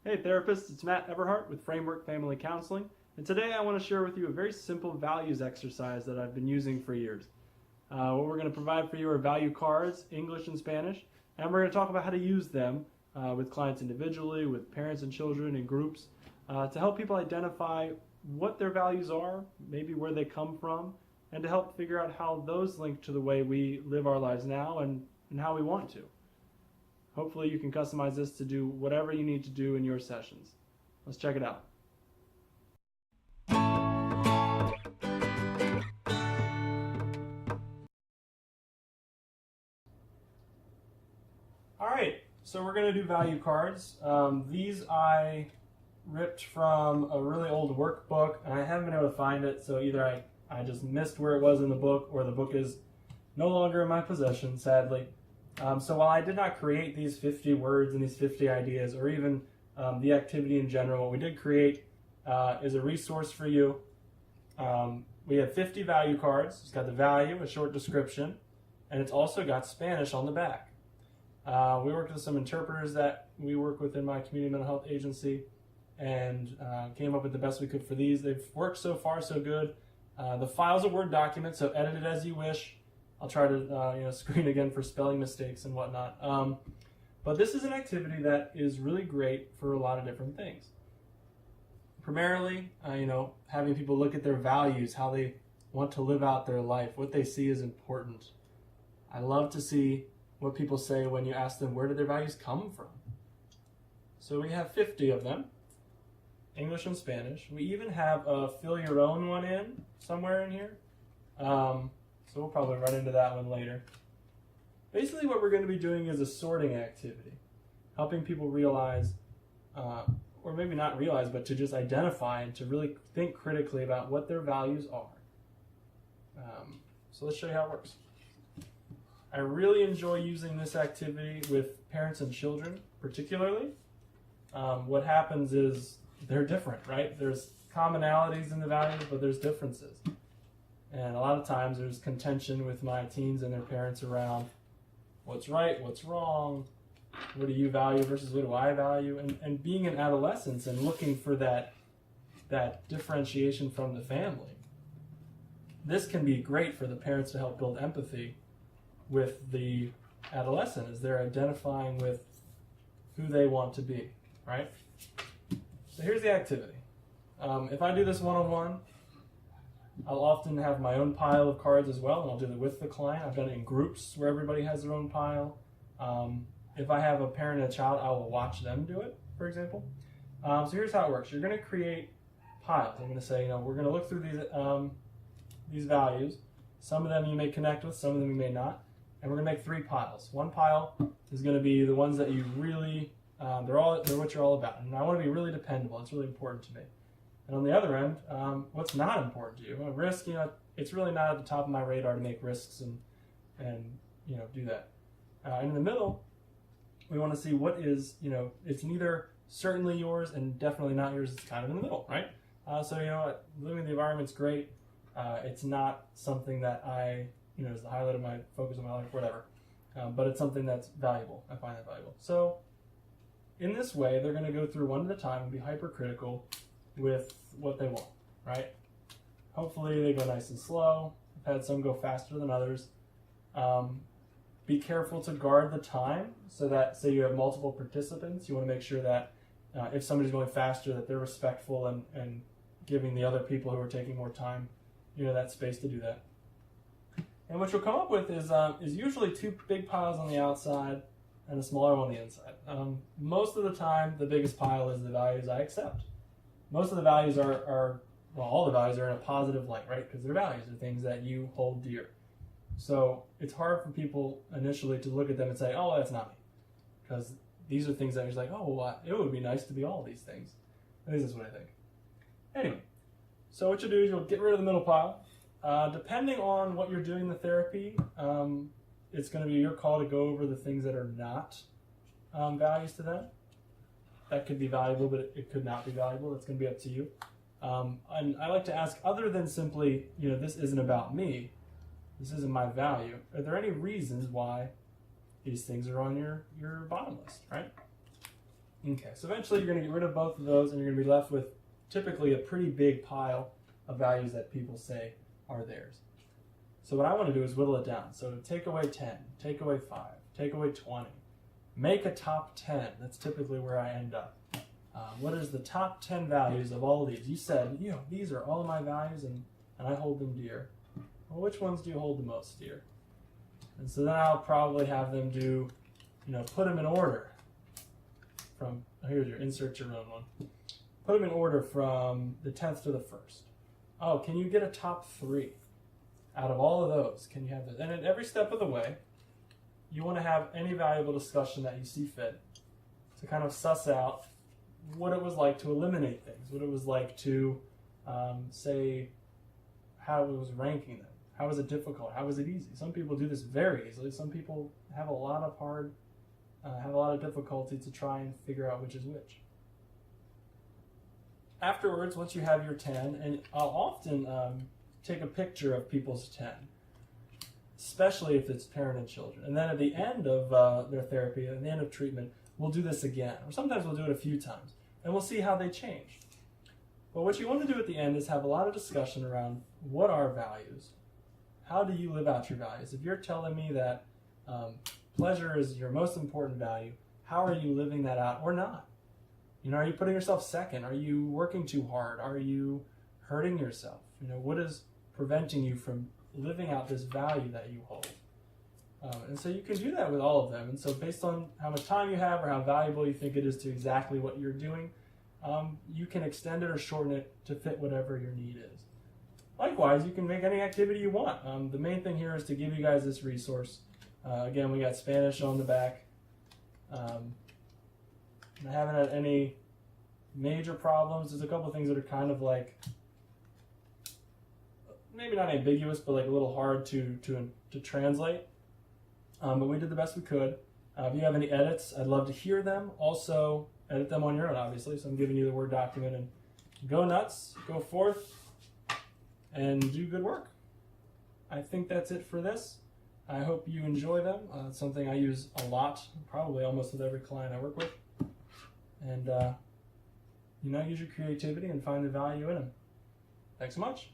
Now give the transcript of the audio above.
Hey therapists, it's Matt Everhart with Framework Family Counseling, and today I want to share with you a very simple values exercise that I've been using for years. What we're going to provide for you are value cards, English and Spanish, and we're going to talk about how to use them with clients individually, with parents and children in groups, to help people identify what their values are, maybe where they come from, and to help figure out how those link to the way we live our lives now and how we want to. Hopefully you can customize this to do whatever you need to do in your sessions. Let's check it out. All right, so we're going to do value cards. These I ripped from a really old workbook, and I haven't been able to find it, so either I just missed where it was in the book, or the book is no longer in my possession, sadly. So while I did not create these 50 words and these 50 ideas, or even the activity in general, what we did create is a resource for you. We have 50 value cards. It's got the value, a short description, and it's also got Spanish on the back. We worked with some interpreters that we work with in my community mental health agency, and came up with the best we could for these. They've worked so far so good. The file's a Word document, so edit it as you wish. I'll try to screen again for spelling mistakes and whatnot. But this is an activity that is really great for a lot of different things. Primarily, having people look at their values, how they want to live out their life, what they see is important. I love to see what people say when you ask them where did their values come from. So we have 50 of them, English and Spanish. We even have a fill your own one in somewhere in here. So we'll probably run into that one later. Basically what we're going to be doing is a sorting activity, helping people realize, or maybe not realize, but to just identify and to really think critically about what their values are. So let's show you how it works. I really enjoy using this activity with parents and children, particularly. What happens is they're different, right? There's commonalities in the values, but there's differences. And a lot of times there's contention with my teens and their parents around what's right, what's wrong, what do you value versus what do I value, and being in adolescence and looking for that differentiation from the family. This can be great for the parents to help build empathy with the adolescent as they're identifying with who they want to be, right? So here's the activity. If I do this one-on-one, I'll often have my own pile of cards as well, and I'll do it with the client. I've done it in groups where everybody has their own pile. If I have a parent and a child, I will watch them do it, for example. So here's how it works. You're going to create piles. I'm going to say, we're going to look through these values. Some of them you may connect with, some of them you may not. And we're going to make 3 piles. One pile is going to be the ones that you really, they're what you're all about. And I want to be really dependable. It's really important to me. And on the other end, what's not important to you? A risk, it's really not at the top of my radar to make risks and do that. And in the middle, we want to see what is, it's neither certainly yours and definitely not yours. It's kind of in the middle, right? So, living in the environment's great. It's not something that is the highlight of my focus of my life, whatever. But it's something that's valuable. I find that valuable. So in this way, they're going to go through one at a time and be hypercritical with what they want, right? Hopefully they go nice and slow. I've had some go faster than others. Be careful to guard the time so that, say you have multiple participants, you want to make sure that if somebody's going faster, that they're respectful and giving the other people who are taking more time, that space to do that. And what you'll come up with is usually 2 big piles on the outside and a smaller one on the inside. Most of the time, the biggest pile is the values I accept. Most of the values all the values are in a positive light, right? Because they're values, they're things that you hold dear. So it's hard for people initially to look at them and say, oh, that's not me. Because these are things that you're like, oh, well, it would be nice to be all of these things. At least that's what I think. Anyway, so what you'll do is you'll get rid of the middle pile. Depending on what you're doing in the therapy, it's going to be your call to go over the things that are not values to them. That could be valuable, but it could not be valuable. That's going to be up to you. And I like to ask, other than simply, this isn't about me, this isn't my value, are there any reasons why these things are on your bottom list, right? Okay, so eventually you're going to get rid of both of those and you're going to be left with typically a pretty big pile of values that people say are theirs. So what I want to do is whittle it down. So take away 10, take away 5, take away 20. Make a top 10. That's typically where I end up. What is the top 10 values of all these? You said, these are all my values and I hold them dear. Well, which ones do you hold the most dear? And so then I'll probably have them do, put them in order. From, here's your insert your own one. Put them in order from the 10th to the 1st. Oh, can you get a top 3? Out of all of those, can you have this? And at every step of the way, you want to have any valuable discussion that you see fit to kind of suss out what it was like to eliminate things, what it was like to say how it was ranking them. How was it difficult? How was it easy? Some people do this very easily. Some people have a lot of difficulty to try and figure out which is which. Afterwards, once you have your 10, and I'll often take a picture of people's 10, especially if it's parent and children. And then at the end of their therapy, at the end of treatment, we'll do this again. Or sometimes we'll do it a few times. And we'll see how they change. But what you want to do at the end is have a lot of discussion around what are values? How do you live out your values? If you're telling me that pleasure is your most important value, how are you living that out or not? Are you putting yourself second? Are you working too hard? Are you hurting yourself? What is preventing you from living out this value that you hold? And so you can do that with all of them. And so based on how much time you have or how valuable you think it is to exactly what you're doing, you can extend it or shorten it to fit whatever your need is. Likewise, you can make any activity you want. The main thing here is to give you guys this resource. Again, we got Spanish on the back. I haven't had any major problems. There's a couple of things that are kind of like, maybe not ambiguous, but like a little hard to translate. But we did the best we could. If you have any edits, I'd love to hear them. Also, edit them on your own, obviously. So I'm giving you the Word document. And go nuts, go forth, and do good work. I think that's it for this. I hope you enjoy them. It's something I use a lot, probably almost with every client I work with. And, use your creativity and find the value in them. Thanks so much.